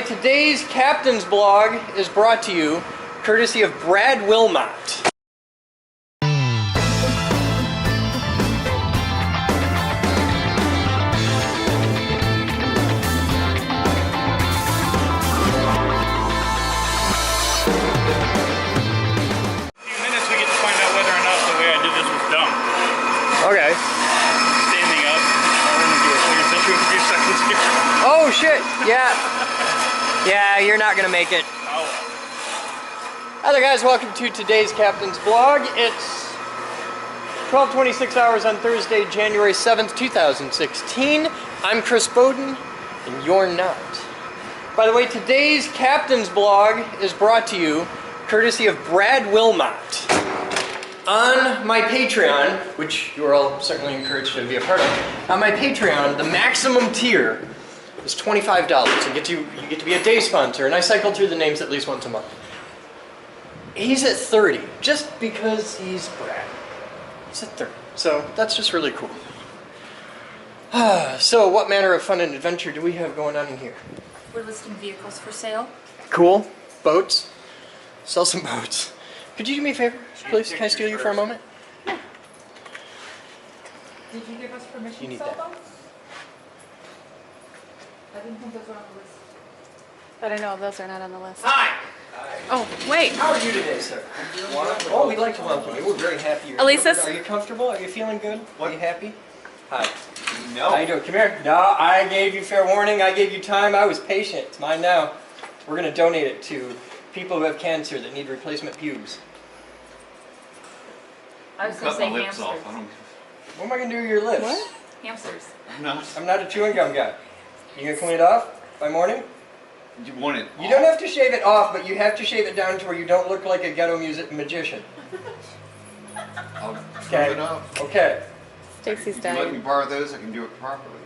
Today's captain's blog is brought to you courtesy of Brad Wilmot. Okay. Standing up. I'm gonna do a clean session for a few seconds here. Oh shit! Yeah. Yeah, you're not gonna make it. Oh. Hi there, guys. Welcome to today's captain's blog. It's 12:26 hours on Thursday, January 7th, 2016. I'm Chris Boden, and you're not. By the way, today's captain's blog is brought to you courtesy of Brad Wilmot. On my Patreon, which you are all certainly encouraged to be a part of, on my Patreon, the maximum tier is $25. You get to be a day sponsor, and I cycle through the names at least once a month. He's at 30, just because he's Brad. He's at 30, so that's just really cool. So, what manner of fun and adventure do we have going on in here? We're listing vehicles for sale. Cool. Boats. Sell some boats. Could you do me a favor, please? Can I steal you for a moment? Yeah. Did you give us permission to sell boats? I didn't think those were on the list. I don't know, those are not on the list. Hi! Oh, wait. How are you today, sir? Oh, we'd like to welcome you. We're very happy you're Elises? here. Are you comfortable? Are you feeling good? Are you happy? Hi. No. How you doing? Come here. No, I gave you fair warning. I gave you time. I was patient. It's mine now. We're going to donate it to people who have cancer that need replacement pubes. I was going to say hamsters. What am I going to do with your lips? What? Hamsters. I'm not a chewing gum guy. You going to clean it off by morning? You want it You don't have to shave it off, but you have to shave it down to where you don't look like a ghetto music magician. I'll trim it up. Okay. Stacy's If you let me dying. borrow those, I can do it properly.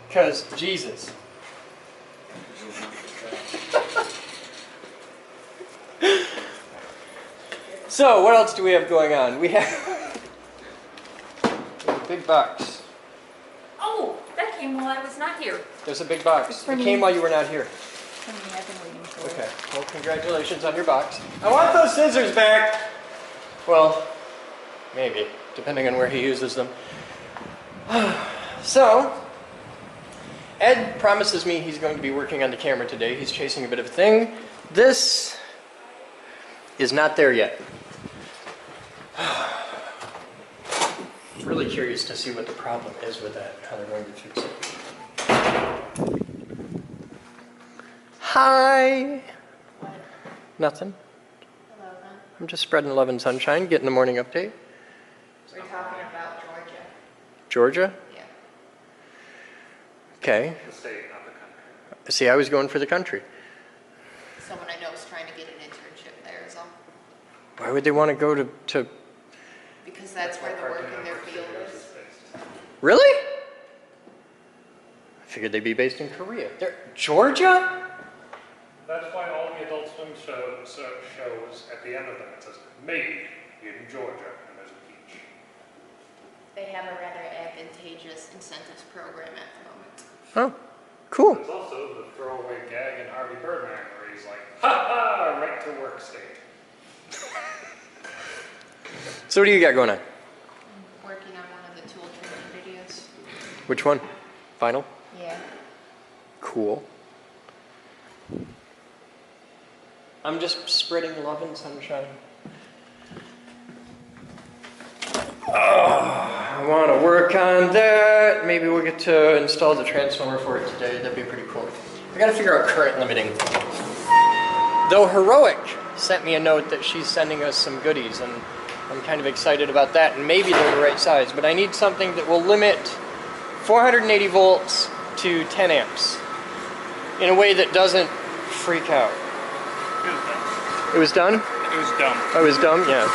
Because Jesus. So, what else do we have going on? We have a big box. Oh, that came while I was not here. There's a big box. It's for It me. came while you were not here. For me, I've been waiting for Okay. it. Well, congratulations on your box. I want those scissors back. Well, maybe, depending on where he uses them. So, Ed promises me he's going to be working on the camera today. He's chasing a bit of a thing. This is not there yet. Really curious to see what the problem is with that, how they're going to fix it. Hi! What? Nothing. Hello, huh? I'm just spreading love and sunshine, getting the morning update. We're talking about Georgia. Georgia? Yeah. Okay. The state, not the country. See, I was going for the country. Someone I know is trying to get an internship there is all. Why would they want to go to... Because that's where the work in their field is. Really? I figured they'd be based in Korea. Georgia? That's why all the Adult Swim shows at the end of them, it says, made in Georgia, and there's a peach. They have a rather advantageous incentives program at the moment. Oh, cool. There's also the throwaway gag in Harvey Birdman, where he's like, ha ha, right to work state. So what do you got going on? I'm working on one of the tool training videos. Which one? Final? Yeah. Cool. I'm just spreading love and sunshine. I want to work on that. Maybe we'll get to install the transformer for it today. That'd be pretty cool. I gotta figure out current limiting. Though Heroic sent me a note that she's sending us some goodies, and I'm kind of excited about that, and maybe they're the right size, but I need something that will limit 480 volts to 10 amps in a way that doesn't freak out. It was done? It was dumb. Oh, it was dumb? Yeah.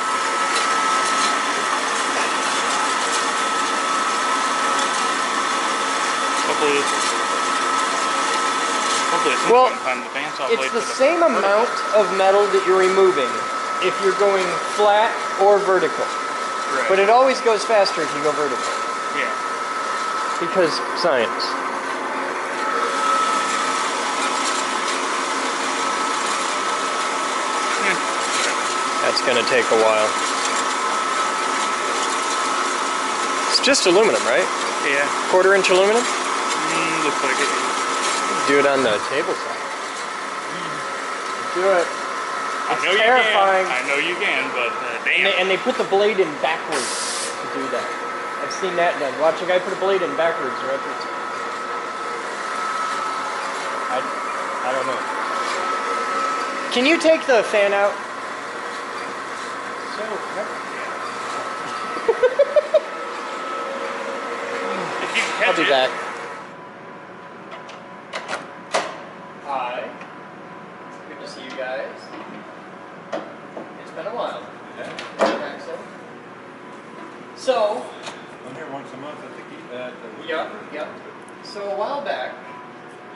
Hopefully it's Well, time the bandsaw it's blade the for the same amount of metal that you're removing if you're going flat or vertical. Right. But it always goes faster if you go vertical. Yeah. Because science. that's going to take a while. It's just aluminum, right? Yeah. 1/4 inch aluminum? Looks like it. Do it on the table side. Do it. I It's know terrifying. you can. I know you can, but damn. And they put the blade in backwards to do that. I've seen that done. Watch a guy put a blade in backwards, right? I don't know. Can you take the fan out? So, If you can catch I'll be it. back. Hi. Good to see you guys. It's been a while. Axel. So, I'm here once a month at the Yep. So a while back,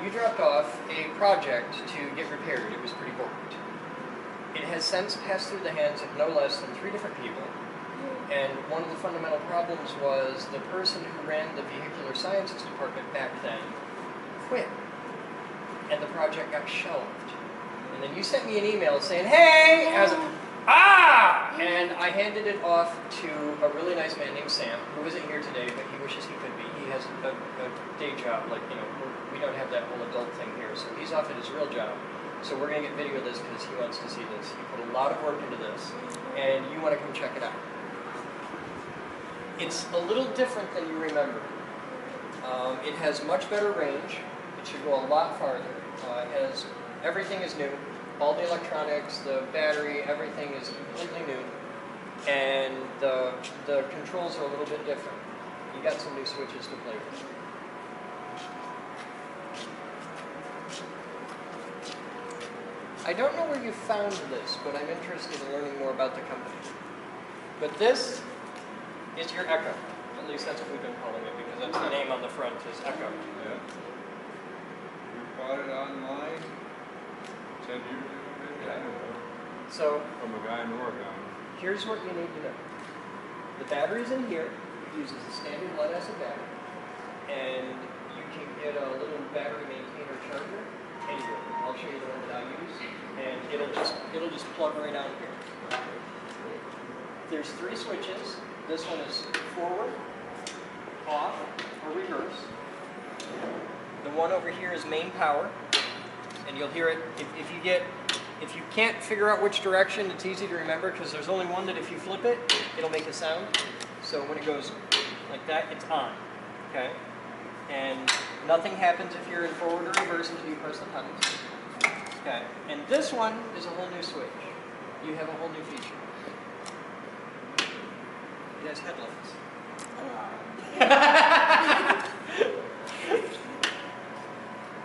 you dropped off a project to get repaired. It was pretty booked. It has since passed through the hands of no less than 3 different people. And one of the fundamental problems was the person who ran the vehicular sciences department back then quit. And the project got shelved. And then you sent me an email saying, hey! And I was like, ah! And I handed it off to a really nice man named Sam, who isn't here today, but he wishes he could be. He has a day job, like, you know, we don't have that whole adult thing here, so he's off at his real job. So we're going to get video of this because he wants to see this. He put a lot of work into this, and you want to come check it out. It's a little different than you remember. It has much better range. It should go a lot farther. Everything is new. All the electronics, the battery, everything is completely new. And the controls are a little bit different. You got some new switches to play with. I don't know where you found this, but I'm interested in learning more about the company. But this is your Echo. At least that's what we've been calling it, because that's the name on the front is Echo. Yeah. You bought it online 10 years ago, maybe? I don't know. So From a guy in Oregon. here's what you need to know. The battery's in here. It uses a standard lead-acid battery. And you can get a little battery maintainer charger anywhere. I'll show you the one that I use. And it'll just plug right on here. There's 3 switches. This one is forward, off, or reverse. The one over here is main power. And you'll hear it if you can't figure out which direction, it's easy to remember because there's only one that if you flip it, it'll make a sound. So when it goes like that, it's on, okay? And nothing happens if you're in forward or reverse until you press the pedals. Okay, and this one is a whole new switch. You have a whole new feature. It has headlights.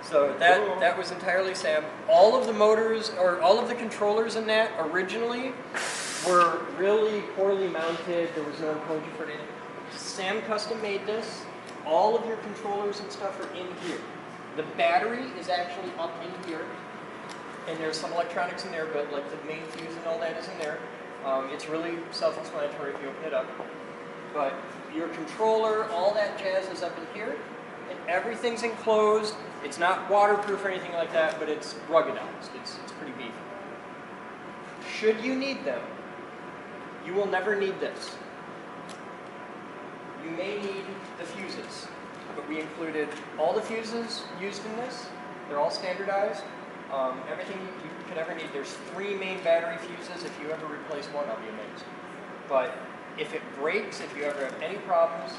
So that was entirely Sam. All of the motors, or all of the controllers in that originally were really poorly mounted. There was no enclosure for anything. Sam custom made this. All of your controllers and stuff are in here. The battery is actually up in here. And there's some electronics in there, but like the main fuse and all that is in there. It's really self-explanatory if you open it up. But your controller, all that jazz is up in here. And everything's enclosed. It's not waterproof or anything like that, but it's ruggedized. It's pretty beefy. Should you need them, you will never need this. You may need the fuses, but we included all the fuses used in this. They're all standardized. Everything you could ever need. There's 3 main battery fuses. If you ever replace one, I'll be amazed. But if it breaks, if you ever have any problems,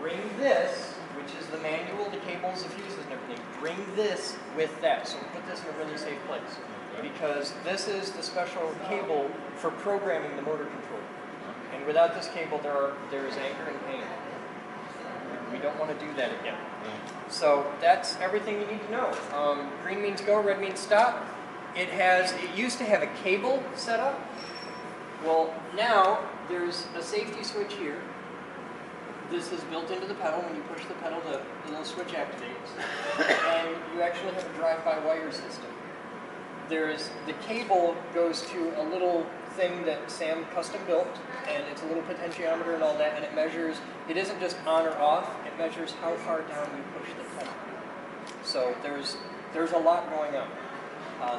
bring this, which is the manual, the cables, the fuses, and everything. Bring this with that. So we'll put this in a really safe place. Because this is the special cable for programming the motor controller. And without this cable, there is anger and pain. We don't want to do that again. So that's everything you need to know. Green means go, red means stop. It used to have a cable set up. Well, now there's a safety switch here. This is built into the pedal. When you push the pedal, the little switch activates. And you actually have a drive-by wire system. The cable goes to a little thing that Sam custom built, and it's a little potentiometer and all that, and it measures, it isn't just on or off, it measures how far down you push the pedal. So there's a lot going on.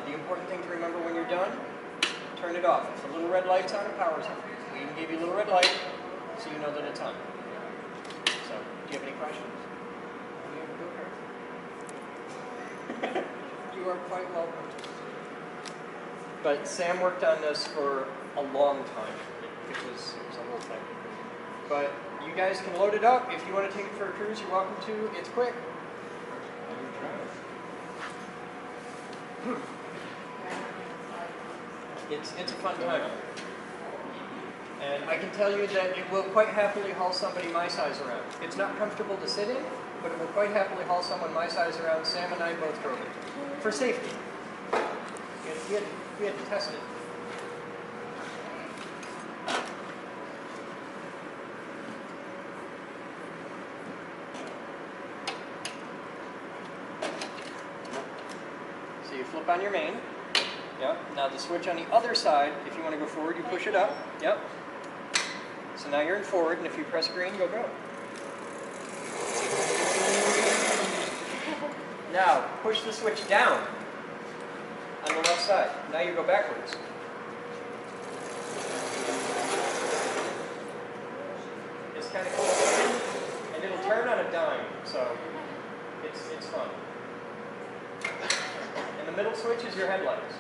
The important thing to remember when you're done, turn it off. If the little red light's on, it powers it. We even gave you a little red light so you know that it's on. So, do you have any questions? You are quite welcome. But Sam worked on this for a long time. It was a whole thing. But you guys can load it up. If you want to take it for a cruise, you're welcome to. It's quick. It's a fun time. And I can tell you that it will quite happily haul somebody my size around. It's not comfortable to sit in, but it will quite happily haul someone my size around. Sam and I both drove it. For safety. We had to test it. So you flip on your main. Yep. Now the switch on the other side, if you want to go forward, you push it up. Yep. So now you're in forward, and if you press green, go. Now, push the switch down on the left side. Now you go backwards. It's kind of cool. And it'll turn on a dime, so it's fun. And the middle switch is your headlights,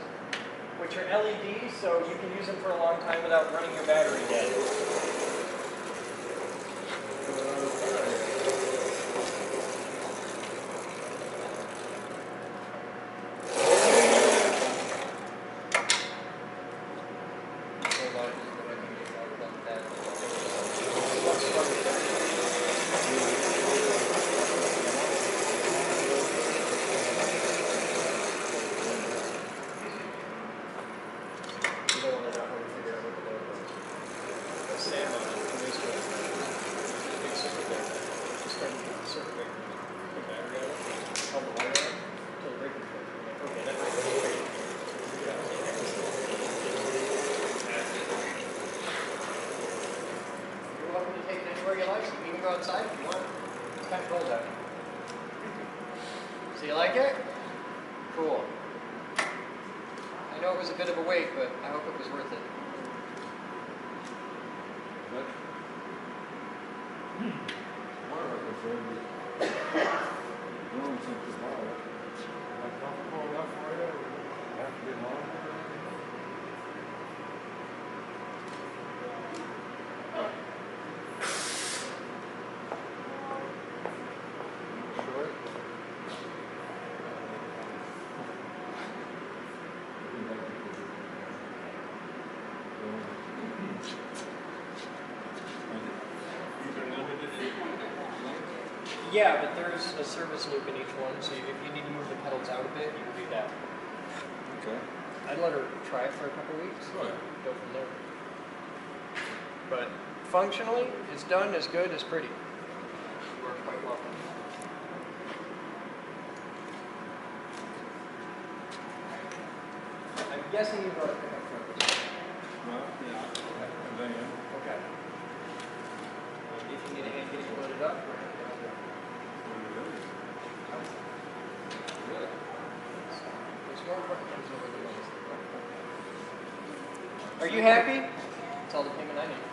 which are LEDs, so you can use them for a long time without running your battery dead. Outside if you want. It's kind of cold out. So you like it? Cool. I know it was a bit of a wait, but I hope it was worth it. Yeah, but there's a service loop in each one, so if you need to move the pedals out a bit, you can do that. Okay. I'd let her try it for a couple weeks. Right. Go from there. But functionally, it's done as good as pretty. You are quite welcome. I'm guessing you brought a pickup truck as well. Well, yeah. Okay. If you need a hand getting loaded up, we're happy to help you. There's more important things over the ones. Are you happy? That's all the payment I need.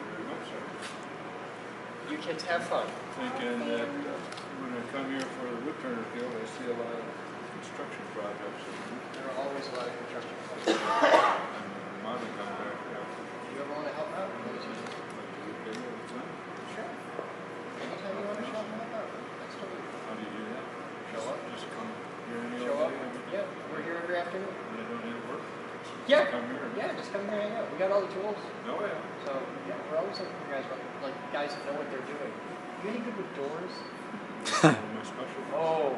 Very much so. You kids have fun. Thinking that when I come here for the wood turner field, I see a lot of construction projects. There are always a lot of construction sites. And modern contract. If you ever want to help out, you always use it. Sure. Anytime you want to show up and help out, that's totally cool. How do you do that? Show up. Just come here any Show other up. day? Yeah, we're here every afternoon. And I don't have work? Yeah. Come here? Yeah, just come here and hang out. We got all the tools. No, yeah. So, yeah, we're always looking for guys, like guys that know what they're doing. You any good with doors? My special. Oh,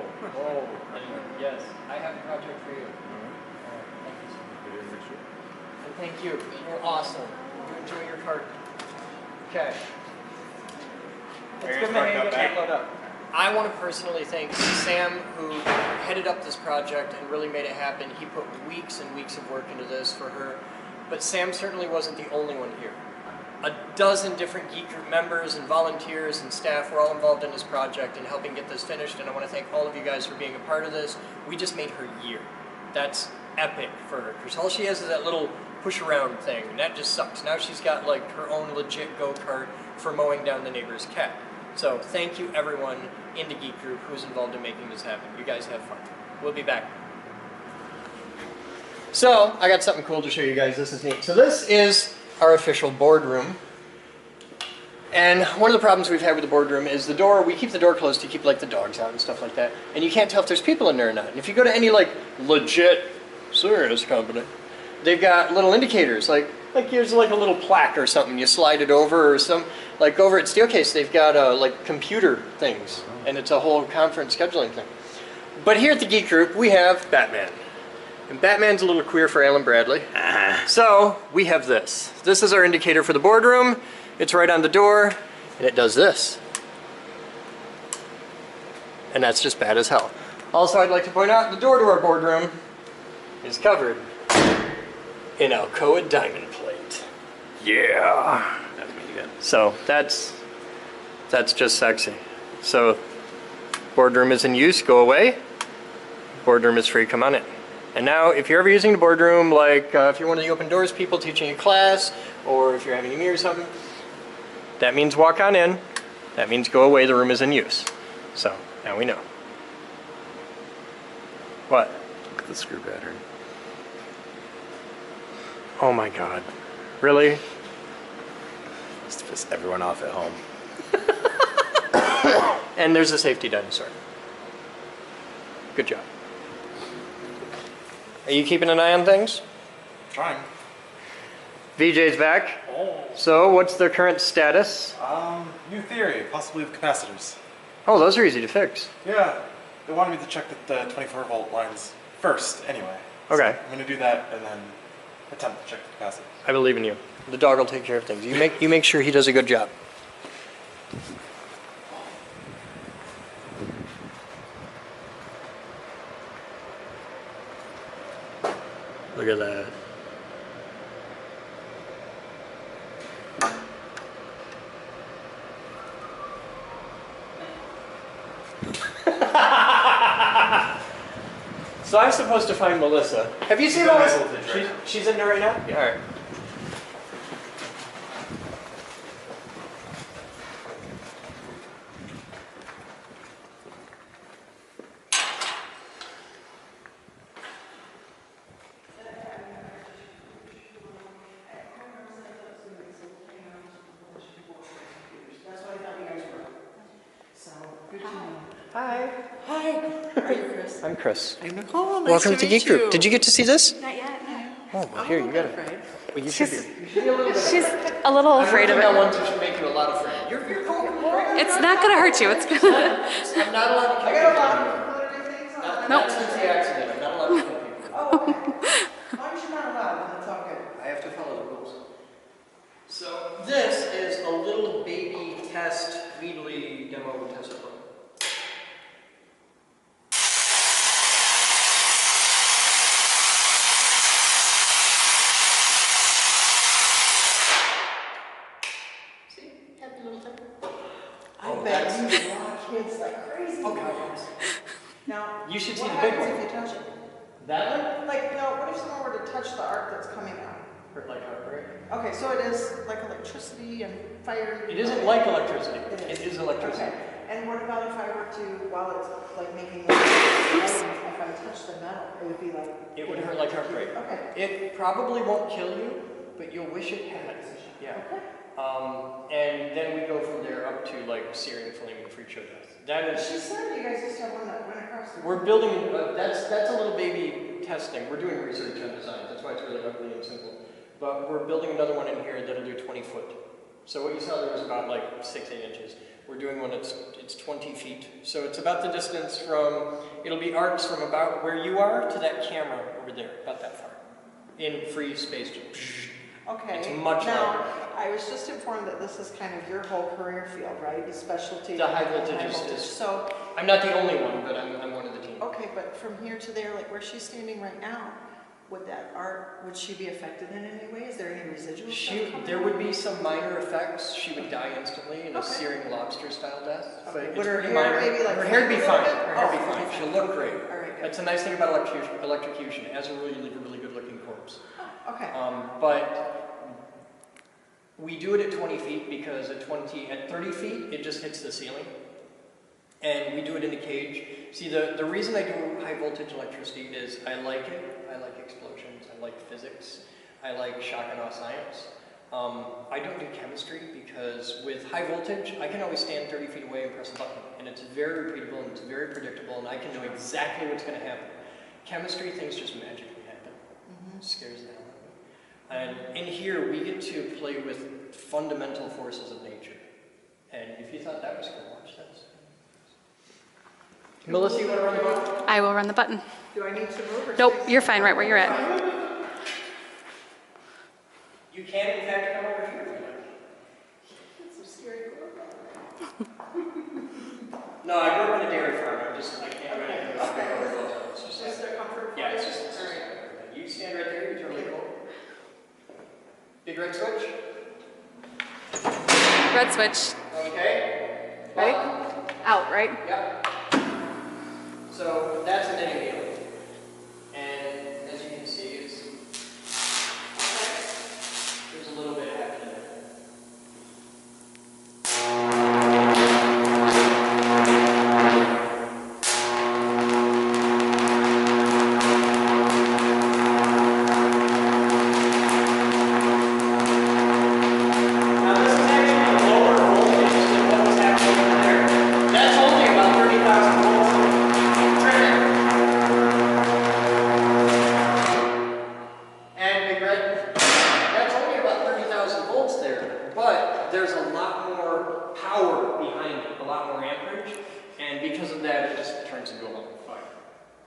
yes. I have a project for you. All right. Thank you so much. Good to meet you. And thank you. You're awesome. You enjoy your cart. Okay. Let's give him a hand and load up. I want to personally thank Sam, who headed up this project and really made it happen. He put weeks and weeks of work into this for her. But Sam certainly wasn't the only one here. A dozen different Geek Group members and volunteers and staff were all involved in this project and helping get this finished, and I want to thank all of you guys for being a part of this. We just made her year. That's epic for her, because all she has is that little push around thing, and that just sucks. Now she's got like her own legit go-kart for mowing down the neighbor's cat. So thank you everyone in the Geek Group who's involved in making this happen. You guys have fun. We'll be back. So I got something cool to show you guys. This is neat. So this is our official boardroom. And one of the problems we've had with the boardroom is the door, we keep the door closed to keep like the dogs out and stuff like that. And you can't tell if there's people in there or not. And if you go to any like legit, serious company, they've got little indicators, like here's like a little plaque or something. You slide it over, or some, like over at Steelcase, they've got like computer things. And it's a whole conference scheduling thing. But here at the Geek Group, we have Batman. And Batman's a little queer for Alan Bradley. So we have this. This is our indicator for the boardroom. It's right on the door, and it does this. And that's just bad as hell. Also, I'd like to point out the door to our boardroom is covered in Alcoa diamond plate. Yeah! That's pretty good. So that's just sexy. So boardroom is in use, go away. Boardroom is free, come on in. And now, if you're ever using the boardroom, like if you're one of the open doors people teaching a class, or if you're having a meeting or something, that means walk on in. That means go away, the room is in use. So, now we know. What? Look at the screw pattern. Oh my god. Really? Just to piss everyone off at home. And there's a safety dinosaur. Good job. Are you keeping an eye on things? Trying. VJ's back. Oh. So, what's the current status? New theory, possibly with capacitors. Oh, those are easy to fix. Yeah, they wanted me to check the 24 volt lines first anyway. Okay. So I'm going to do that and then attempt to check the capacitors. I believe in you. The dog will take care of things. You make sure he does a good job. Look at that. So I'm supposed to find Melissa. Have you seen Melissa? She's in there right now? Yeah. All right. Hi. Hi. Are you Chris? I'm Chris. I'm Nicole. Nice Welcome to meet Geek Group. you. Did you get to see this? Not yet. No. Oh, well, here, you got it. Afraid. Well, you should be. You should be a little bit. She's a little afraid of I'm it. one that should make you a lot afraid. You're cool. It's not gonna hurt you. It's gonna. I'm not allowed to kill people. Nope. Since the accident, I'm not allowed to kill people. Oh, okay. As long as you're not allowed, then it's all good. I have to follow the rules. So this is a little baby test, Wheatley demo test program. See? Happy little Thumper. I bet you watch kids like crazy. Oh, God, yes. Now, You should see what the big happens one. if you touch it? That one? Like, now, what if someone were to touch the arc that's coming out? Hurt like heartbreak. Okay, so it is like electricity and fire. It isn't like electricity. It It is electricity. Okay. And what about if I were to, while it's like making, if I touch the metal, it would be like. It would hurt like heartbreak. Okay. It probably won't kill you, but you'll wish it had. Yeah. Okay. And then we go from there up to like searing, flaming, freak show death. That She is. said you guys used to have one that went across the. We're building. That's a little baby testing. We're doing research on design. That's why it's really ugly and simple. But we're building another one in here that'll do 20 foot. So what you saw there was about like 6-8 inches. We're doing one that's 20 feet. So it's about the distance from. It'll be arcs from about where you are to that camera over there, about that far, in free space. Okay. It's much now, longer. I was just informed that this is kind of your whole career field, right? The specialty. The high voltage high is- voltage. So, I'm not the only one, but I'm one of the team. okay, but from here to there, like where she's standing right now, would she be affected in any way? Is there any residual stuff coming There out? would be some minor effects. She would die instantly in a Okay. searing lobster style death. But Okay. it's Would her pretty hair minor. maybe like Her hair'd be flip a fine. little bit? Her hair'd be Oh, fine. okay. She'll look great. All right, That's a nice thing about electrocution. As a rule, you leave a really good-looking corpse. Okay. But we do it at 20 feet because at 30 feet, it just hits the ceiling. And we do it in a cage. See, the reason I do high voltage electricity is I like it. I like explosions. I like physics. I like shock and awe science. I don't do chemistry because with high voltage, I can always stand 30 feet away and press a button. And it's very repeatable and it's very predictable and I can know exactly what's going to happen. Chemistry, things just magically happen. It scares the hell out of me. And in here, we get to play with fundamental forces of nature. And if you thought that was cool, watch this. Melissa, you want to run the button? I will run the button. Do I need to move or Nope, stay you're fine right where you're at. You can, in fact, come over here if you like. That's a scary girl. No, I grew up in a dairy farm. I can't really do it. It's just Is there comfort? yeah, it's just you stand right there, you're totally cool. Big red switch. Red switch. Okay. Ready? Out, right? Yep. So that's a knitting needle. And as you can see, there's a little bit happening there.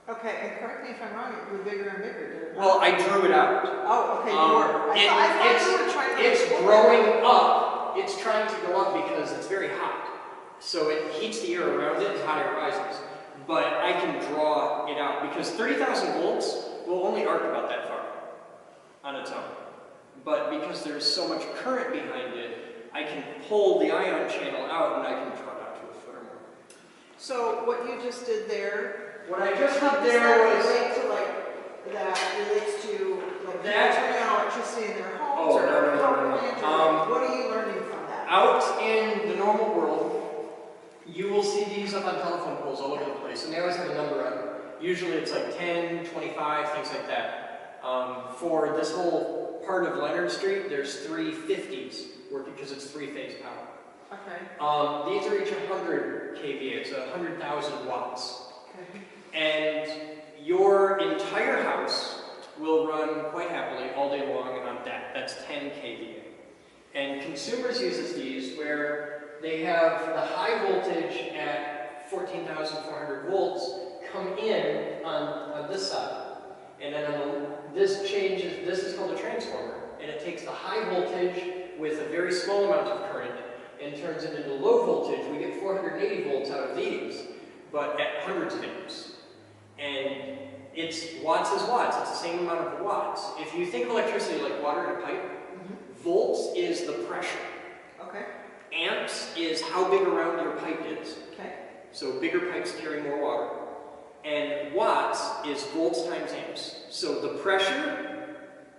Okay, and correct me if I'm wrong, it grew bigger and bigger, did it not? Well, I drew it out. Oh, okay, you were. I thought you were trying to. It's growing up. It's trying to go up because it's very hot. So it heats the air around it as hot air rises. But I can draw it out because 30,000 volts will only arc about that far on its own. But because there's so much current behind it, I can pull the ion channel out and I can draw it out to a foot or more. So what you just did there. What I just How did does there that was... relate to like, that relates to like That- people turning on electricity in their homes Oh, or no. power plant, or what are you learning from that? Out in the normal world, you will see these up on telephone poles all over the place, and they always have a number on them. Usually it's like 10, 25, things like that. For this whole part of Leonard Street, there's 3 50s, because it's 3-phase power. Okay. These are each 100 kVA, it's 100,000 watts. Okay. And your entire house will run quite happily all day long on that. That's 10 kVA. And consumers uses these where they have the high voltage at 14,400 volts come in on this side. And then this changes, this is called a transformer. And it takes the high voltage with a very small amount of current and turns it into low voltage. We get 480 volts out of these, but at hundreds of amps. And it's watts is watts, it's the same amount of watts. If you think electricity like water in a pipe, volts is the pressure. Okay. Amps is how big around your pipe is. Okay. So bigger pipes carry more water. And watts is volts times amps. So the pressure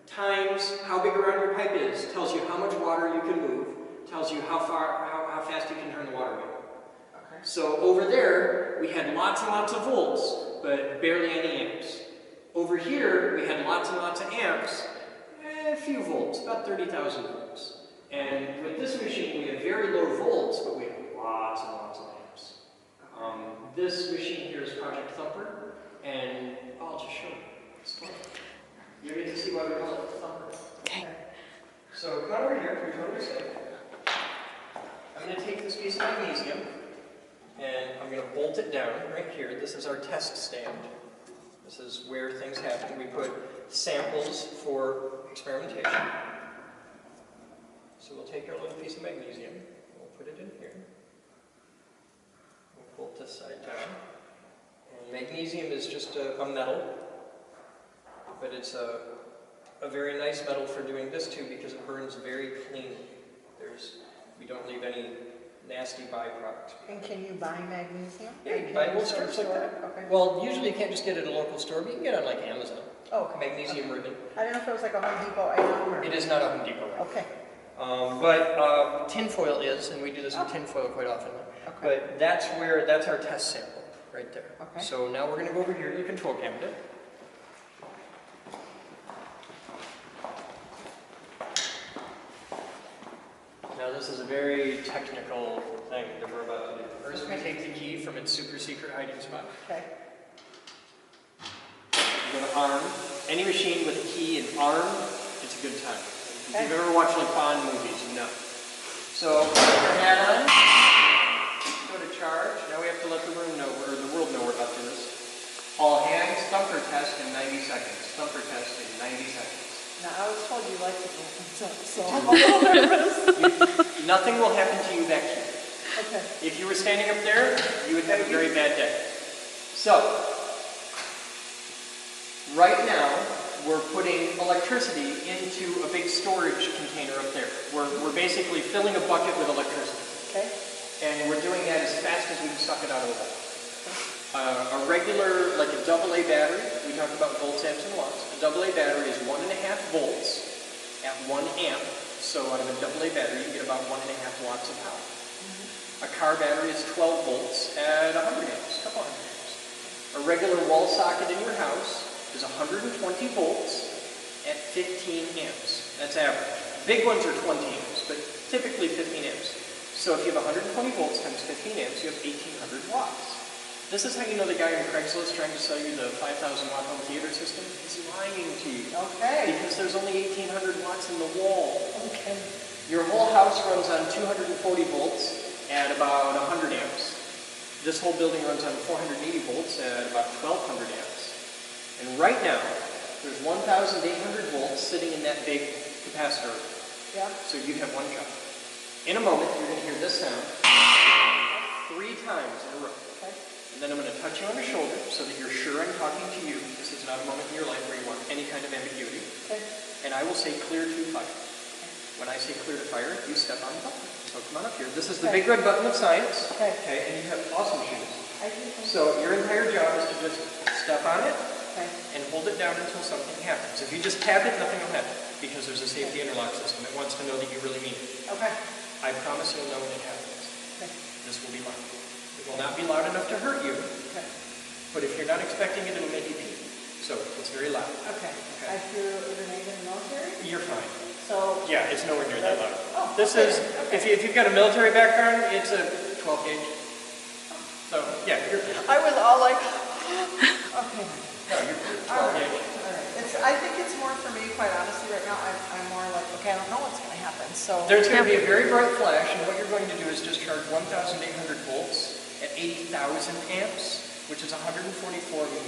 times how big around your pipe is tells you how much water you can move, tells you how fast you can turn the water wheel. Okay. So over there, we had lots and lots of volts, but barely any amps. Over here, we had lots and lots of amps, a few volts, about 30,000 volts. And with this machine, we have very low volts, but we have lots and lots of amps. This machine here is Project Thumper, and I'll just show you. It's fun. You're going to see why we call it Thumper. Okay. So come over here, you're totally safe. I'm going to take this piece of magnesium, and I'm going to bolt it down right here. This is our test stand. This is where things happen. We put samples for experimentation. So we'll take our little piece of magnesium, we'll put it in here. We'll bolt this side down. And magnesium is just a metal, but it's a very nice metal for doing this too because it burns very cleanly. We don't leave any nasty byproduct. And can you buy magnesium? Yeah, you Like, can buy can little store strips like it? that. Okay. Well, usually you can't just get it at a local store, but you can get it on like Amazon. Oh, okay. Magnesium ribbon. I don't know if it was like a Home Depot item or. It is not a Home Depot. Okay. But tin foil is, and we do this with tin foil quite often. Okay. But that's our test sample, right there. Okay. So now we're going to go over here to the control cabinet. Now this is a very technical thing that we're about to do. First we take the key from its super secret hiding spot. Okay. You go to arm. Any machine with a key and arm, it's a good time. If Okay. you've ever watched like Bond movies, you know. So put your hat on, go to charge. Now we have to let the room know, or the world know we're about to do this. All hands, thumper test in 90 seconds. Thumper test in 90 seconds. Now, I was told you liked it, so I'm a little nervous. Nothing will happen to you back here. Okay. If you were standing up there, you would have a very bad day. So, right now, we're putting electricity into a big storage container up there. We're basically filling a bucket with electricity. Okay. And we're doing that as fast as we can suck it out of the wall. A regular, like a AA battery, we talked about volts, amps, and watts. A AA battery is 1.5 volts at 1 amp. So out of a AA battery, you get about 1.5 watts of power. A car battery is 12 volts at 100 amps, a couple hundred amps. A regular wall socket in your house is 120 volts at 15 amps. That's average. Big ones are 20 amps, but typically 15 amps. So if you have 120 volts times 15 amps, you have 1,800 watts. This is how you know the guy on Craigslist trying to sell you the 5,000 watt home theater system. He's lying to you. Okay. Because there's only 1,800 watts in the wall. Okay. Your whole house runs on 240 volts at about 100 amps. This whole building runs on 480 volts at about 1,200 amps. And right now, there's 1,800 volts sitting in that big capacitor. Yeah. So you have one job. In a moment, you're going to hear this sound 3 times in a row. Okay. And then I'm going to touch you on the shoulder so that you're sure I'm talking to you. This is not a moment in your life where you want any kind of ambiguity. Okay. And I will say clear to fire. When I say clear to fire, you step on the button. So come on up here. This is the big red button of science. Okay. And you have awesome shoes. I do think. So your entire job is to just step on it Okay. and hold it down until something happens. If you just tap it, nothing will happen because there's a safety interlock system. It wants to know that you really mean it. Okay. I promise you'll know when it happens. Okay. This will be loud. It will not be loud enough to hurt you, Okay. but if you're not expecting it, it'll make you pee. So it's very loud. Okay. Okay. I threw a grenade in the military, You're fine. so. Yeah, it's nowhere near that loud. Oh, This okay, is, okay. if you've got a military background, it's a 12 gauge. So, yeah, you're good. I was all like, okay. No, you're All 12 right. gauge. All right. I think it's more for me, quite honestly, right now. I'm more like, okay, I don't know what's going to happen. So. There's going to be a very bright flash, and what you're going to do is just charge 1,800 volts at 80,000 amps, which is 144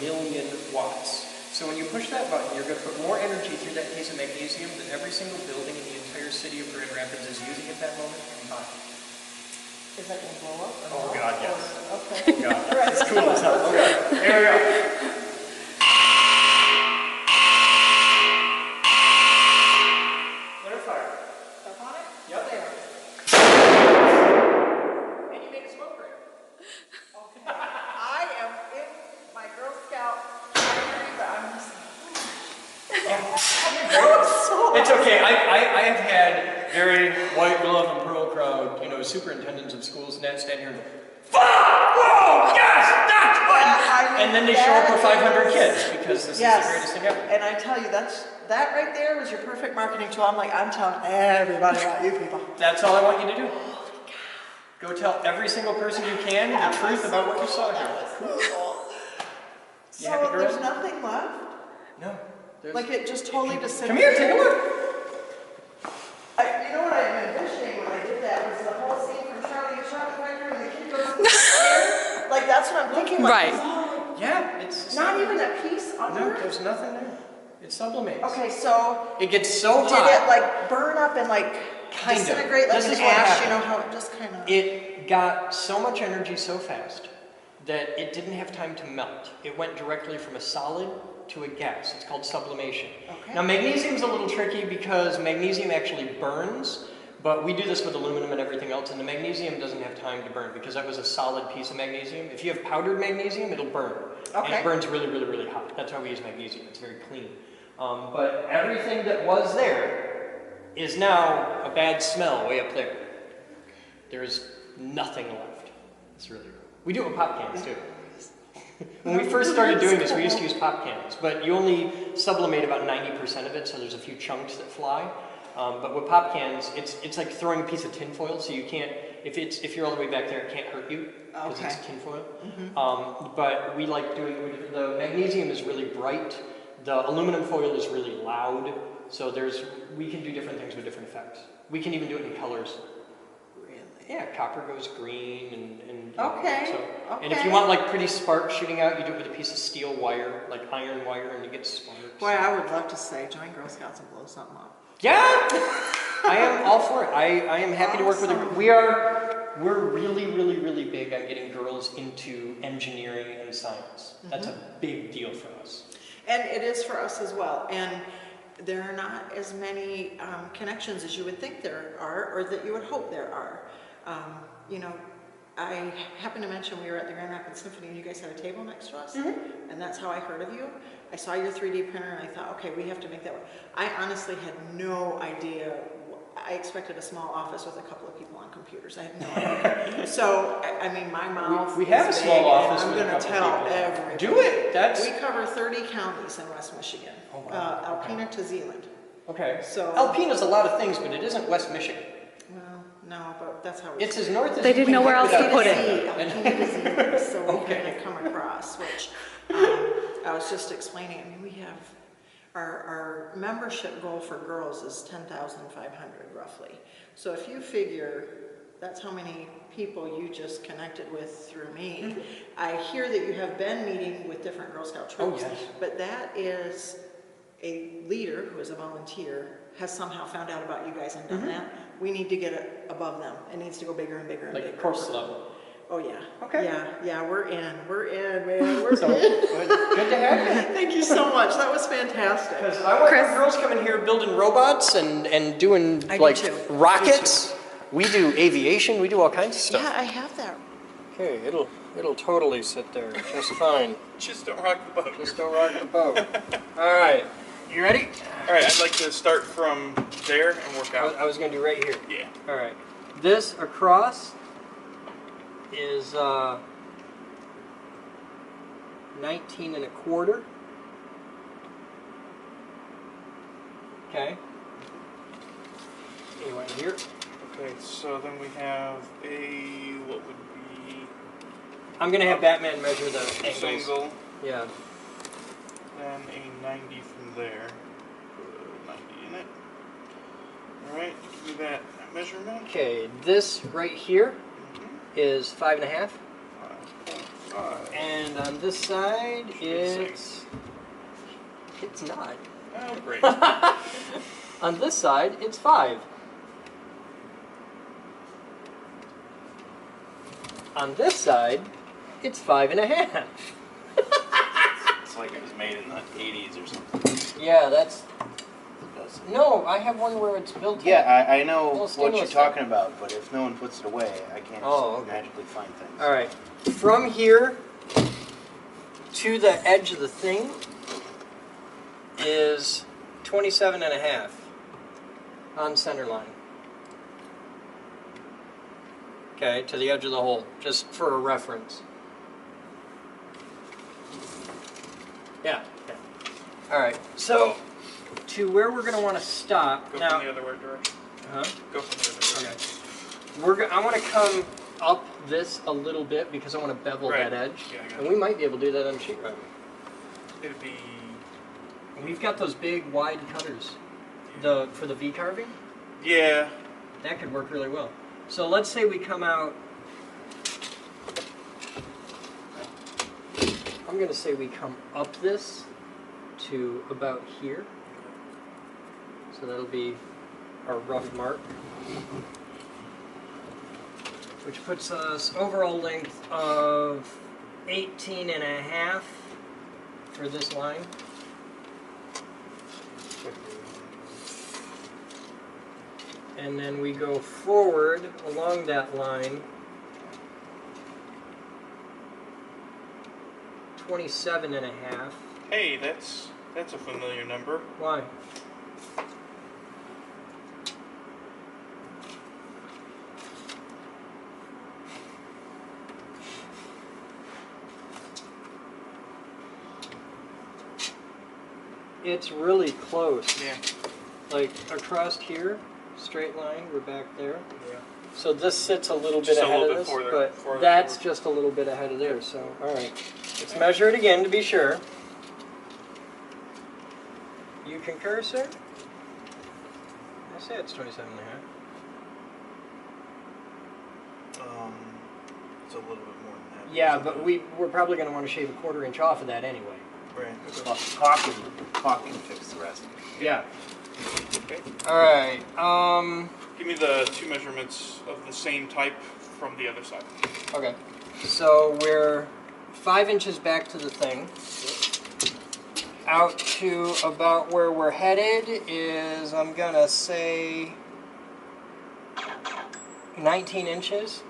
million watts. So when you push that button, you're going to put more energy through that piece of magnesium than every single building in the entire city of Grand Rapids is using at that moment combined. Is that going to blow up? Oh, God, yes. Okay. Oh, God. All right. It's cool as hell. Okay, here we go. Clear fire. Step on it? Yep. There. And you made a smoke ring. Okay. I am in my Girl Scout diary, but I'm just It's okay. I have had very white glove and pearl crowd, superintendents of schools, and then stand here and go, fuck! Whoa! Yes! That's fun! And then they show up with 500 kids because this is the greatest thing ever. And I tell you, that right there was your perfect marketing tool. I'm telling everybody about you people. That's all I want you to do. Go tell every single person you can the truth about what you saw here. So happy, girls? there's nothing left? No. Like it just totally disintegrated? Come here, take a look. You know what I'm envisioning when I did that was the whole scene from Charlie and Chocolate Factory when the kid goes in the air. Like that's what I'm thinking. Like, Right. Yeah, it's not even a piece under No, it? there's nothing there. It sublimates. Okay, so It gets so did hot. it like burn up and like Kind of. disintegrate like This an is what ash? You happened. know how it just kind of. It got so much energy so fast that it didn't have time to melt. It went directly from a solid to a gas. It's called sublimation. Okay. Now magnesium's a little tricky because magnesium actually burns, But we do this with aluminum and everything else, and the magnesium doesn't have time to burn because that was a solid piece of magnesium. If you have powdered magnesium, it'll burn. And Okay. it burns really, really, really hot. That's why we use magnesium. It's very clean. But everything that was there is now a bad smell way up there. There's nothing left. It's really cool. We do it with pop cans too. When we first started doing this, we used to use pop cans, but you only sublimate about 90% of it, so there's a few chunks that fly. But with pop cans, it's like throwing a piece of tin foil, so you can't, if you're all the way back there, it can't hurt you, because Okay. it's tin foil. But we like doing, the magnesium is really bright, the aluminum foil is really loud, so we can do different things with different effects. We can even do it in colors. Really? Yeah, copper goes green and Okay, so, and if you want like pretty sparks shooting out, you do it with a piece of steel wire, like iron wire, and you get sparks. Boy, I would love to say, join Girl Scouts and blow something up. Yeah, I am all for it. I am happy to work with a group. We're really, really, really big on getting girls into engineering and science. That's a big deal for us. And it is for us as well. And there are not as many connections as you would think there are, or that you would hope there are. You know, I happened to mention we were at the Grand Rapids Symphony and you guys had a table next to us, and that's how I heard of you. I saw your 3D printer and I thought, okay, we have to make that work. I honestly had no idea. I expected a small office with a couple of people on computers. I had no idea. So, I mean, my mouth We have is a small big, office and I'm with a going to couple tell people. everybody. Do it. We cover 30 counties in West Michigan, Oh, wow. Alpena to Zeeland. Okay. So- Alpena's a lot of things, but it isn't West Michigan. Well, no, but that's how It's as north as They you didn't can know where get else to without put it. saying. Alpena to Zeeland, so we Okay. kind of come across, which I was just explaining. I mean, we have our membership goal for girls is 10,500 roughly. So if you figure that's how many people you just connected with through me. I hear that you have been meeting with different Girl Scout troops, yes. but that is a leader who is a volunteer has somehow found out about you guys and done that. We need to get it above them. It needs to go bigger and bigger and Like bigger. corporate level. Oh yeah. Okay. Yeah, we're in, man. We're So, in. good to have you. Thank you so much. That was fantastic. Because I want Chris? girls coming here building robots and doing I do like too. rockets. We do aviation. We do all kinds of stuff. Yeah, I have that. Okay, it'll totally sit there just fine. Just don't rock the boat. Just don't rock the boat. All right, you ready? All right, I'd like to start from there and work out. I was gonna do right here. Yeah. All right, this across is 19 and a quarter. Okay. Anyway, here. Okay, so then we have a, what would be, I'm gonna have Batman measure the angles. angle, Yeah. then a 90 from there. 90 in it. All right, give me that measurement. Okay, this right here is 5.5. 5.5. And on this side, it's not. Oh, great. On this side, it's 5. On this side, it's 5.5. It's like it was made in the 80s or something. Yeah, that's. No, I have one where it's built in. Yeah, I know Little what you're stainless talking about, but if no one puts it away, I can't Oh, just okay. magically find things. All right. From here to the edge of the thing is 27.5 on center line. Okay, to the edge of the hole, just for a reference. Yeah. All right. So to where we're going to want to stop Go now. from the other direction. Huh? Go from the other direction. Okay. I want to come up this a little bit because I want to bevel Right. that edge. Yeah, I got And you. we might be able to do that on sheetrock. It'd be, We've got those big wide cutters for the V carving. yeah. That could work really well. So let's say we come out. I'm going to say we come up this to about here. So that'll be our rough mark. Which puts us overall length of 18.5 for this line. and then we go forward along that line 27 and a half. Hey, that's a familiar number. Why? It's really close. Yeah. Like across here, straight line, we're back there. Yeah. So this sits a little Just bit a ahead little of bit this, farther but that's forward. just a little bit ahead of there. So, all right, let's measure it again to be sure. You concur, sir? I say it's 27 and a half. It's a little bit more than that. Yeah, but we're probably going to want to shave a quarter inch off of that anyway. Right. Caulking fix the rest. Yeah. Okay. All right. Give me the two measurements of the same type from the other side. Okay. So we're 5 inches back to the thing. Out to about where we're headed is, I'm gonna say, 19 inches.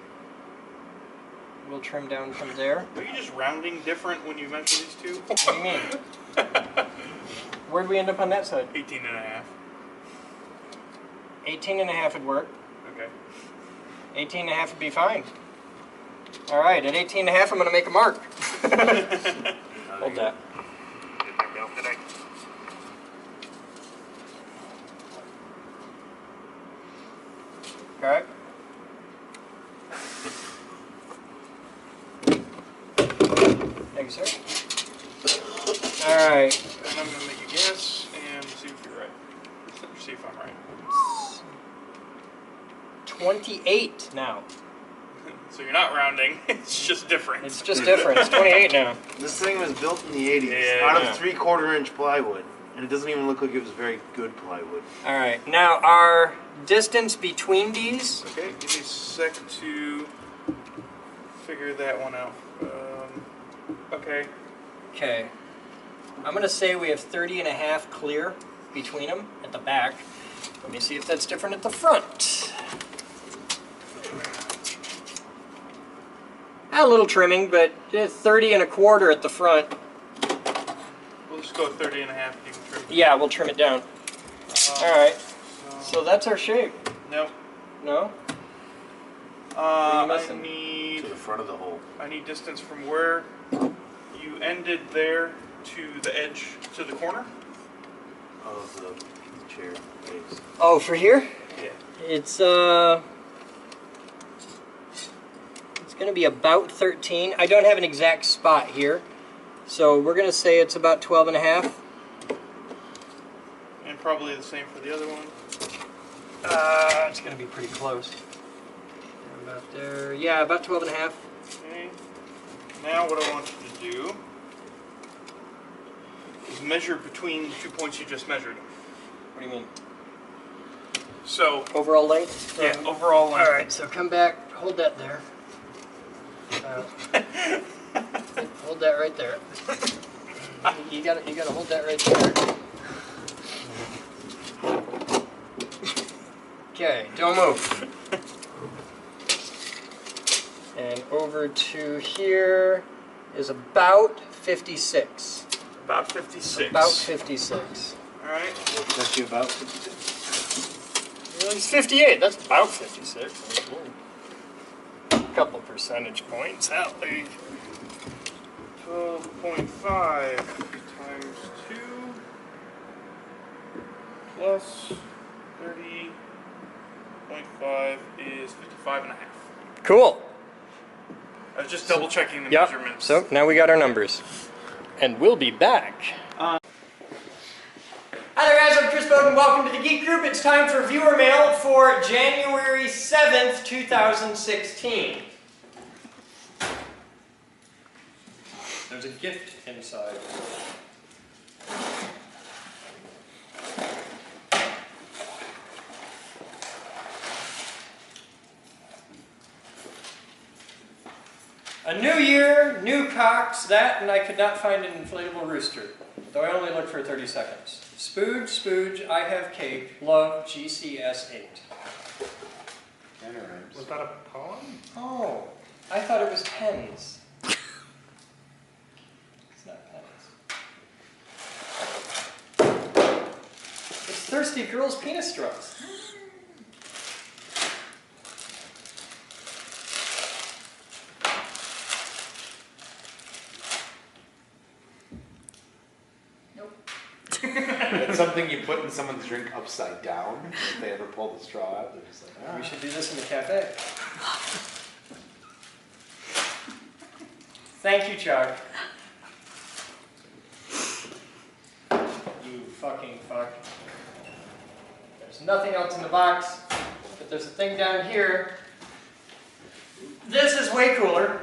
We'll trim down from there. Are you just rounding different when you measure these two? What do you mean? Where'd we end up on that side? 18 and a half. 18 and a half would work. Okay. 18 and a half would be fine. All right, at 18 and a half, I'm gonna make a mark. Hold that. Okay. Thank you, sir. All right. And I'm going to make a guess and see if you're right. See if I'm right. 28 now. So you're not rounding, it's just different. It's just different. It's 28 now. This thing was built in the 80s Yeah. out of 3/4 inch plywood, and it doesn't even look like it was very good plywood. All right. Now our distance between these. Okay, give me a sec to figure that one out. Okay. Okay. I'm going to say we have 30 and a half clear between them at the back. Let me see if that's different at the front. A little trimming, but 30 and a quarter at the front. We'll just go 30 and a half. You can trim. Yeah, we'll trim it down. All right. So that's our shape. Nope. No? I missing? need To the front of the hole. I need distance from where you ended there to the edge, to the corner. Of the chair legs. Oh, for here? Yeah. It's going to be about 13. I don't have an exact spot here. So we're going to say it's about 12 and a half. And probably the same for the other one. It's going to be pretty close. About there. Yeah, about 12 and a half. Okay. Now what I want you to do is measure between the 2 points you just measured. What do you mean? So, Overall length? yeah, overall length. All right, so come back, hold that there. Hold that right there. You gotta hold that right there. Okay, don't move. And over to here is about 56. About 56. About 56. Alright. We'll cut you about 56. Well, it's 58. That's about 56. A couple percentage points out there. 12.5 times 2 plus 30.5 is 55 and a half. Cool. I was just double checking the Yep. measurements. So now we got our numbers. And we'll be back. Hi there guys, I'm Chris Boden. Welcome to the Geek Group. It's time for viewer mail for January 7th, 2016. There's a gift inside. A new year, new cocks, that, and I could not find an inflatable rooster. Though I only looked for 30 seconds. Spooge, spooge, I have cake, love, GCS8. Anagrams. Was that a poem? Oh, I thought it was pens. It's not pens. It's Thirsty Girls Penis Straws. It's something you put in someone's drink upside down. If they ever pull the straw out, they're just like, ah. We should do this in the cafe. Thank you, Chuck. You fucking fuck. There's nothing else in the box, but there's a thing down here. This is way cooler.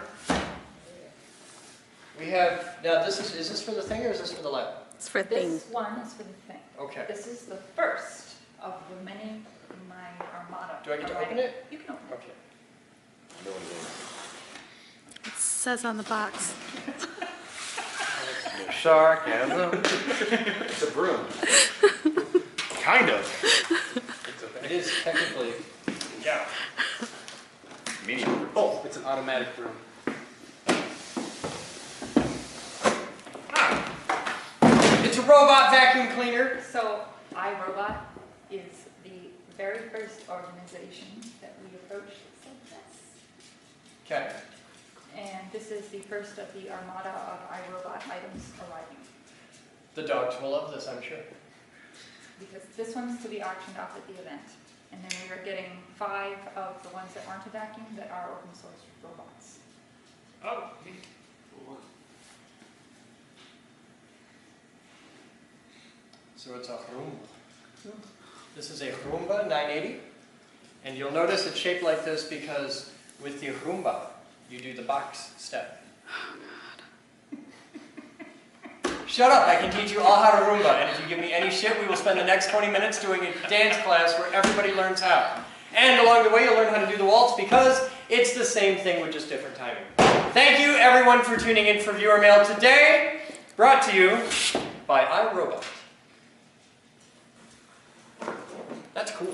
We have, now this is this for the thing or is this for the lab? It's for This things. one is for the thing. Okay. This is the first of the many in my armada. Do I get to Alright. open it? You can open it. Okay. I know what it It says on the box. Sarcasm. It's a broom. Kind of. It is technically, yeah. Medium. Oh, it's an automatic broom. It's a robot vacuum cleaner. So, iRobot is the very first organization that we approached that said yes. Okay. And this is the first of the armada of iRobot items arriving. The dogs will love this, I'm sure. Because this one's to be auctioned off at the event. And then we are getting 5 of the ones that aren't a vacuum that are open source robots. Oh, neat. So it's a Roomba. This is a Roomba 980. And you'll notice it's shaped like this because with the Roomba, you do the box step. Shut up, I can teach you all how to Roomba. And if you give me any shit, we will spend the next 20 minutes doing a dance class where everybody learns how. And along the way, you'll learn how to do the waltz because it's the same thing with just different timing. Thank you, everyone, for tuning in for Viewer Mail today. Brought to you by iRobot. That's cool.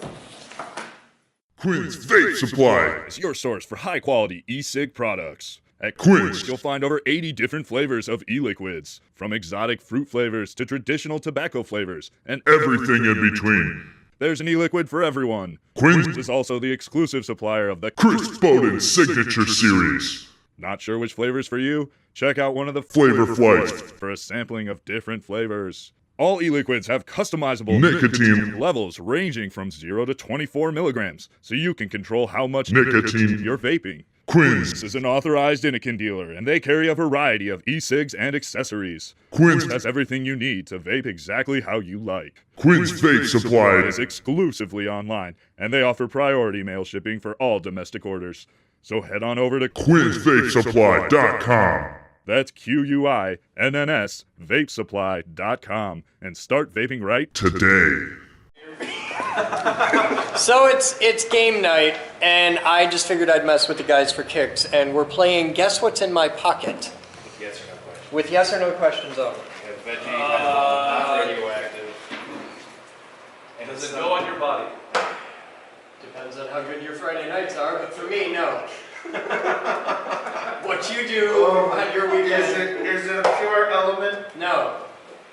Quinn's Vape Supply is your source for high-quality e-cig products. At Quinn's, you'll find over 80 different flavors of e-liquids, from exotic fruit flavors to traditional tobacco flavors, and everything in between. There's an e-liquid for everyone. Quinn's is also the exclusive supplier of the Chris Boden Signature Series. Not sure which flavor's for you? Check out one of the Flavor Flights for a sampling of different flavors. All e-liquids have customizable nicotine levels ranging from 0 to 24 milligrams, so you can control how much nicotine you're vaping. Quinn's is an authorized Inikin dealer, and they carry a variety of e-cigs and accessories. Quinn's has everything you need to vape exactly how you like. Quinn's Vape Supply is exclusively online, and they offer priority mail shipping for all domestic orders. So head on over to QuinnsVapeSupply.com. That's QUINNS vapesupply.com and start vaping right today. So it's game night, and I just figured I'd mess with the guys for kicks, and we're playing Guess What's in My Pocket? Yes or no question. With yes or no questions only. We have veggie, not radioactive. And Does it go on your body? Depends on how good your Friday nights are, but for me, no. What you do on your weekend. Is it a pure element? No.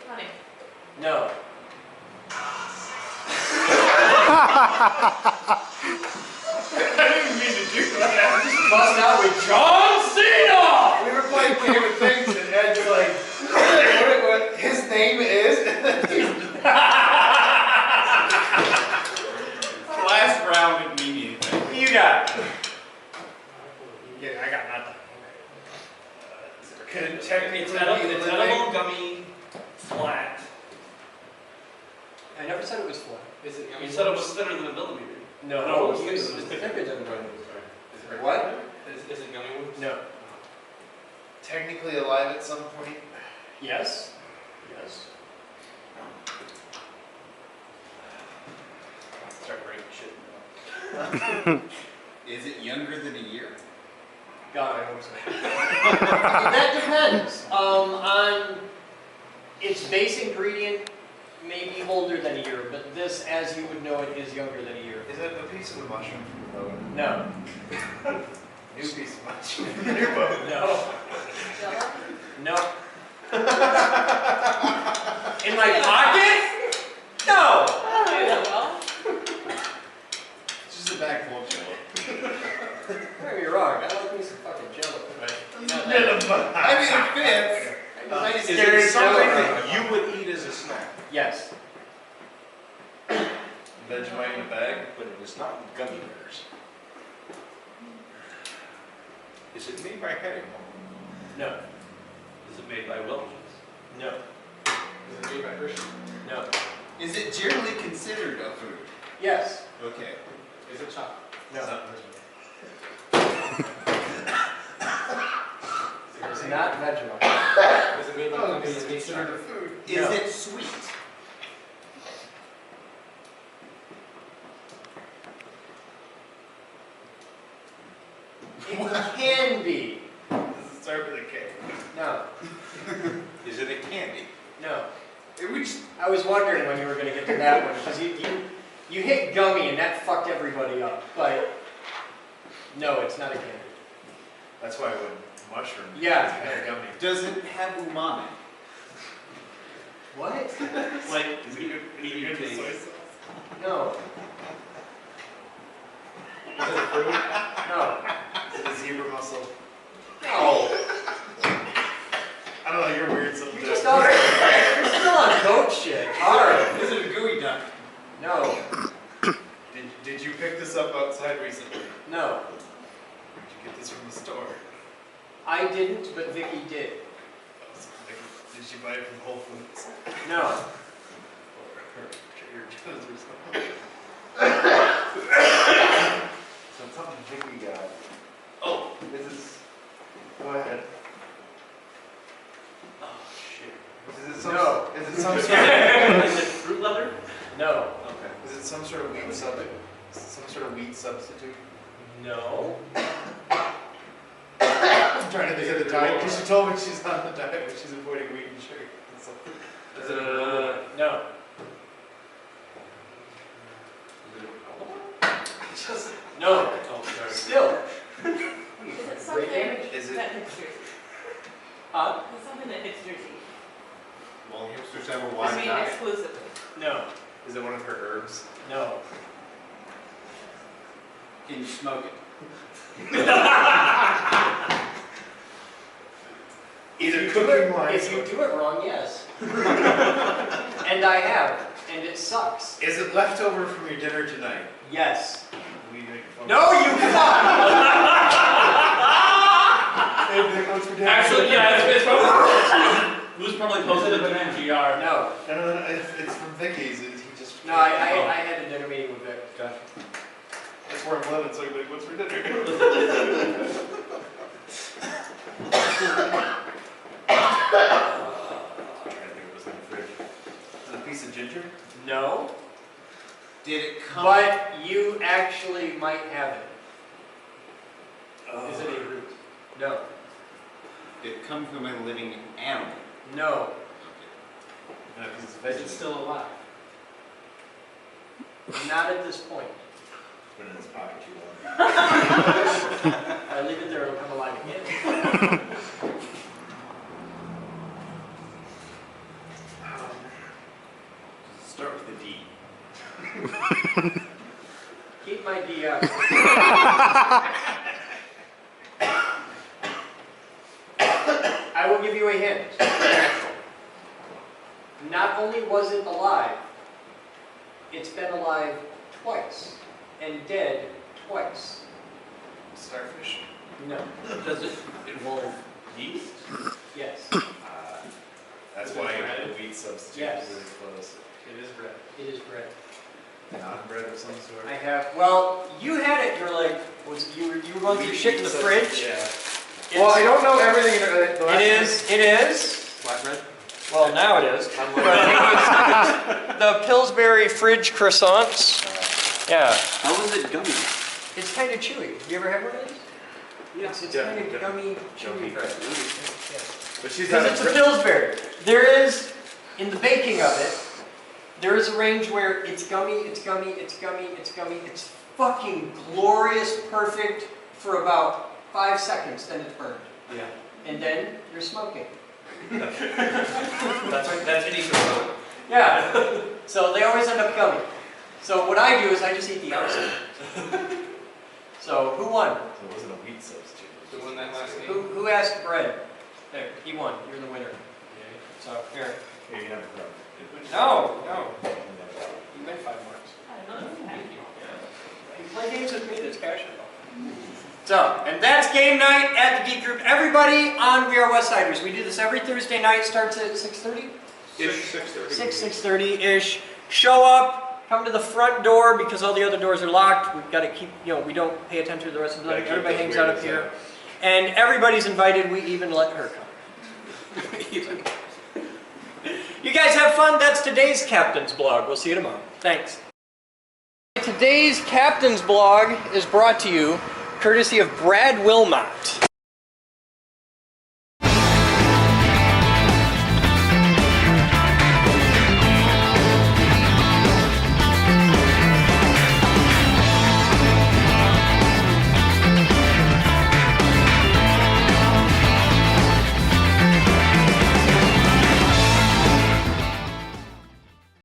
Honey. No. I didn't mean to do that. Bust out with John Cena! We were playing Game of Things and Ed's like, what his name is? Last round didn't mean anything. You got it. Yeah, I got nothing. Could technically It's edible gummy flat. I never said it was flat. Is it You said it was thinner than a millimeter. No, it's thicker than What? Is it gummy worms? No. technically alive at some point? Yes. Yes. Start breaking shit. Is it younger than a year? God, I hope so. That depends on its base ingredient maybe older than a year, but this, as you would know it, is younger than a year. Is it a piece of the mushroom from the boat? No. New piece of mushroom from your boat? No. No. In my pocket? No. It's just a bag full of jello. Don't get me wrong, I like me some fucking jello. I mean, it fits. Is it something that you would eat as a snack? Yes. Vegemite in a bag, but it is not gummy bears. Is it made by Harryhausen? No. Is it made by Welch's? No. Is it made by Hershey? No. Is it generally considered a food? Yes. Okay. Is it chocolate? No. It's It's not Vegemite. Is it made by something that's considered a food? Is No. it sweet? It can be. Does it start with a K? No. Is it a candy? No. Which I was wondering when you were going to get to that one, because you hit gummy and that fucked everybody up. But no, it's not a candy. that's why I would mushroom. Yeah. It's gummy. Does it have umami? What? Like, is it good for soy sauce? No. Is it a fruit? No. Is it a zebra mussel? No. I don't know, you're weird sometimes. You're still on goat shit. Alright. Is it a gooey duck? No. Did you pick this up outside recently? No. Did you get this from the store? I didn't, but Vicky did. Did she buy it from Whole Foods? No. Or Trader Joe's or something? So it's something Vicky got. Oh, this is. Go ahead. Oh shit. Is it some? No. Is it some sort of? Is it fruit leather? No. Okay. Is it some sort of wheat substitute? Some sort of wheat substitute? No. I'm trying to think of the diet because she told me she's on the diet, but she's avoiding wheat and sugar. So, is it a? No. Just. No. Oh, sorry. Still. Is it something Is it? that hits your teeth? Huh? Is it something that hits your teeth? Well, hipsters have a I wide mean, diet. exclusively. No. Is it one of her herbs? No. Can you smoke it? Either cooking wise. If you do it wrong, yes. And I have, and it sucks. Is it leftover from your dinner tonight? Yes. We make fun No, you cannot. Actually, yeah, it's probably. It was probably posted in the NGR. No. No, it's from Vicky's. He just. No, I had a dinner meeting with Vic. Gotcha. That's where I'm living, so I'm like, what's for dinner? Is it a piece of ginger? No. Did it come? But you actually might have it. Oh. Is it a root? No. Did it come from a living animal? No. No, because it's vegetable. Is it still alive? Not at this point. Put it in his pocket too long. I leave it there, it'll come alive again. Start with a D. Keep my D out. I will give you a hint. Not only was it alive, it's been alive twice and dead twice. Starfish? No. Does it involve yeast? Yes. That's Is why it you bread? had a wheat substitute. Yes. Really close. It is bread. It is bread. Non-bread of some sort. I have. Well, you had it. You're like, you were going through shit in the fridge. Yeah. Well, I don't know everything. It is. Flatbread? Well, now it is. But it was the Pillsbury fridge croissants. Yeah. How was it gummy? It's kind of chewy. Have you ever had one of these? Yeah. It's kind of gummy, chewy bread. But she's Because it's a Pillsbury. There is, in the baking of it, There is a range where it's gummy, it's gummy, it's gummy, it's gummy. It's fucking glorious, perfect for about 5 seconds, then it's burned. Yeah. And then you're smoking. That's an easy one. Yeah. So they always end up gummy. So what I do is I just eat the outside. So who won? So it wasn't a wheat substitute. Who won that last game? Who asked bread? There, he won. You're the winner. So here. Here, you have it. No. You made 5 marks. Thank you. You play games with me, that's passionate. So, and that's game night at the Geek Group. Everybody on We Are Westsiders. We do this every Thursday night. Starts at 6:30? 6:30-ish. Show up, come to the front door because all the other doors are locked. We've got to keep, we don't pay attention to the rest of the building. Everybody hangs out up here. And everybody's invited. We even let her come. You guys have fun. That's today's Captain's Blog. We'll see you tomorrow. Thanks. Today's Captain's Blog is brought to you courtesy of Brad Wilmot.